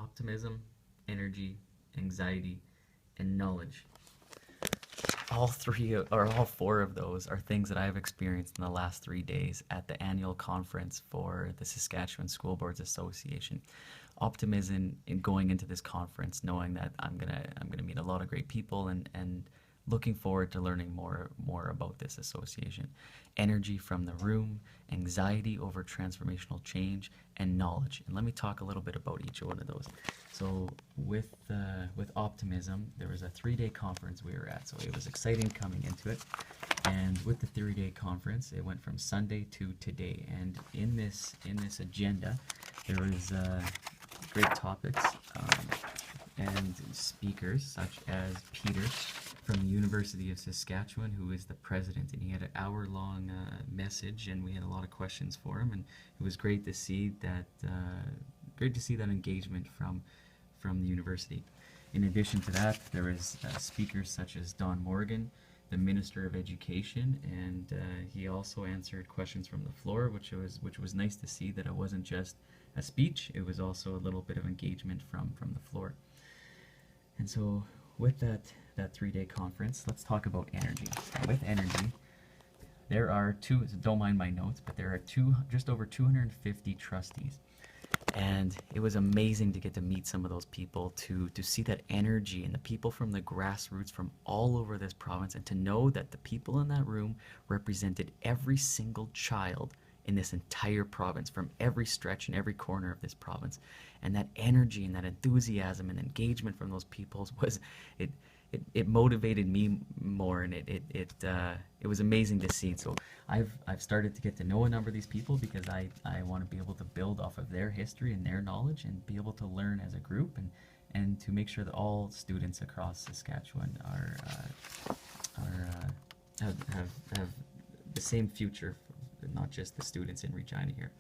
optimism, energy, anxiety, and knowledge. All three or all four of those are things that I've experienced in the last 3 days at the annual conference for the Saskatchewan School Boards Association. Optimism in going into this conference, knowing that I'm gonna meet a lot of great people and looking forward to learning more about this association. Energy from the room, anxiety over transformational change, and knowledge. And let me talk a little bit about each one of those. So with Optimism, there was a 3-day conference we were at, so it was exciting coming into it. And with the 3-day conference, it went from Sunday to today. And in this agenda, there was great topics and speakers such as Peter from the University of Saskatchewan, who is the president, and he had an hour-long message, and we had a lot of questions for him, and it was great to see that engagement from the university. In addition to that, there was speakers such as Don Morgan, the Minister of Education, and he also answered questions from the floor, which was nice to see that it wasn't just a speech, it was also a little bit of engagement from the floor. And so with that 3-day conference, let's talk about energy. With energy, there are don't mind my notes, but there are just over 250 trustees. And it was amazing to get to meet some of those people, to see that energy and the people from the grassroots from all over this province, and to know that the people in that room represented every single child in this entire province, from every stretch and every corner of this province. And that energy and that enthusiasm and engagement from those people it motivated me more, and it was amazing to see. So I've started to get to know a number of these people because I want to be able to build off of their history and their knowledge and be able to learn as a group, and to make sure that all students across Saskatchewan have the same future, not just the students in Regina here.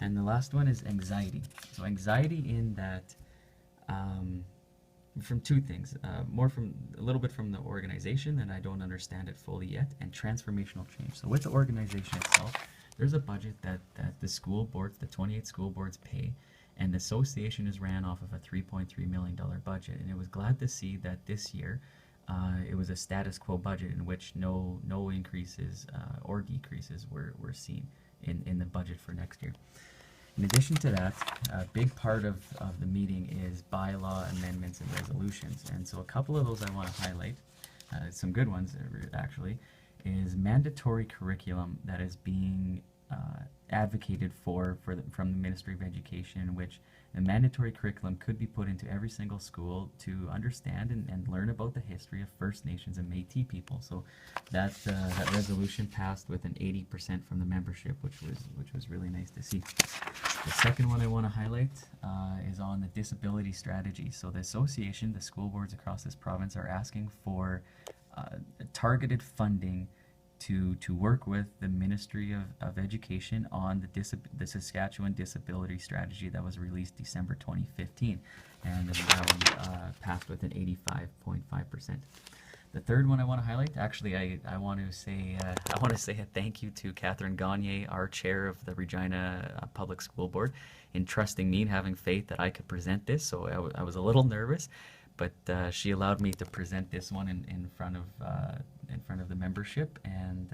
And the last one is anxiety. So anxiety in that from two things, a little bit from the organization, and I don't understand it fully yet, and transformational change. So with the organization itself, there's a budget that the school boards, the 28 school boards pay, and the association is ran off of a $3.3 million budget, and it was glad to see that this year it was a status quo budget in which no increases or decreases were seen in the budget for next year. In addition to that, a big part of the meeting is bylaw amendments and resolutions. And so a couple of those I want to highlight, some good ones actually, is mandatory curriculum that is being advocated from the Ministry of Education, in which a mandatory curriculum could be put into every single school to understand and learn about the history of First Nations and Métis people. So that resolution passed with an 80% from the membership, which was really nice to see. The second one I want to highlight is on the disability strategy. So the association, the school boards across this province, are asking for targeted funding to work with the Ministry of Education on the Saskatchewan Disability Strategy that was released December 2015, and that one passed with an 85.5%. The third one I want to highlight, actually, I want to say a thank you to Catherine Gagne, our chair of the Regina Public School Board, in trusting me and having faith that I could present this. So I was a little nervous, but she allowed me to present this one in front of the membership, and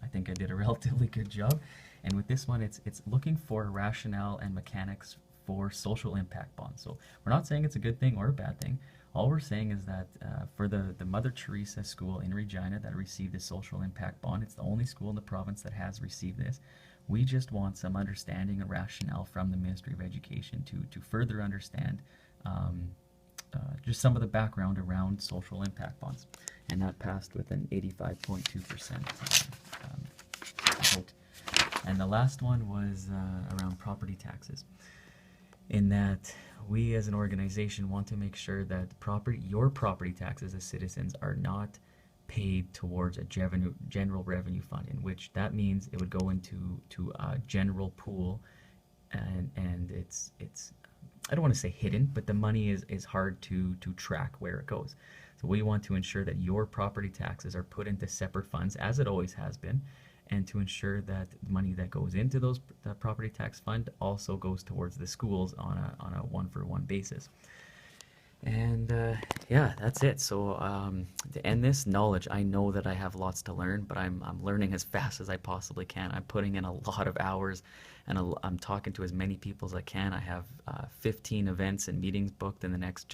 I think I did a relatively good job. And with this one, it's looking for rationale and mechanics for social impact bonds. So we're not saying it's a good thing or a bad thing. All we're saying is that for the Mother Teresa School in Regina that received a social impact bond, it's the only school in the province that has received this. We just want some understanding and rationale from the Ministry of Education to further understand just some of the background around social impact bonds. And that passed with an 85.2% vote. And the last one was around property taxes, in that we as an organization want to make sure that your property taxes as citizens are not paid towards a general revenue fund, in which that means it would go into a general pool, and it's I don't want to say hidden, but the money is hard to track where it goes. So we want to ensure that your property taxes are put into separate funds, as it always has been, and to ensure that the money that goes into the property tax fund also goes towards the schools on a one-for-one basis. And yeah, that's it. So to end this, knowledge. I know that I have lots to learn, but I'm learning as fast as I possibly can. I'm putting in a lot of hours, and I'm talking to as many people as I can. I have 15 events and meetings booked in the next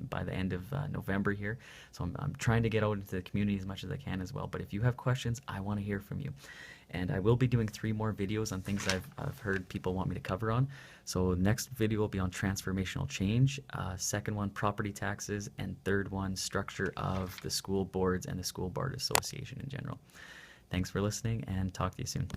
by the end of November here. So I'm trying to get out into the community as much as I can as well. But if you have questions, I want to hear from you. And I will be doing 3 more videos on things I've heard people want me to cover on. So next video will be on transformational change, second one property taxes, and third one structure of the school boards and the School Board Association in general. Thanks for listening, and talk to you soon.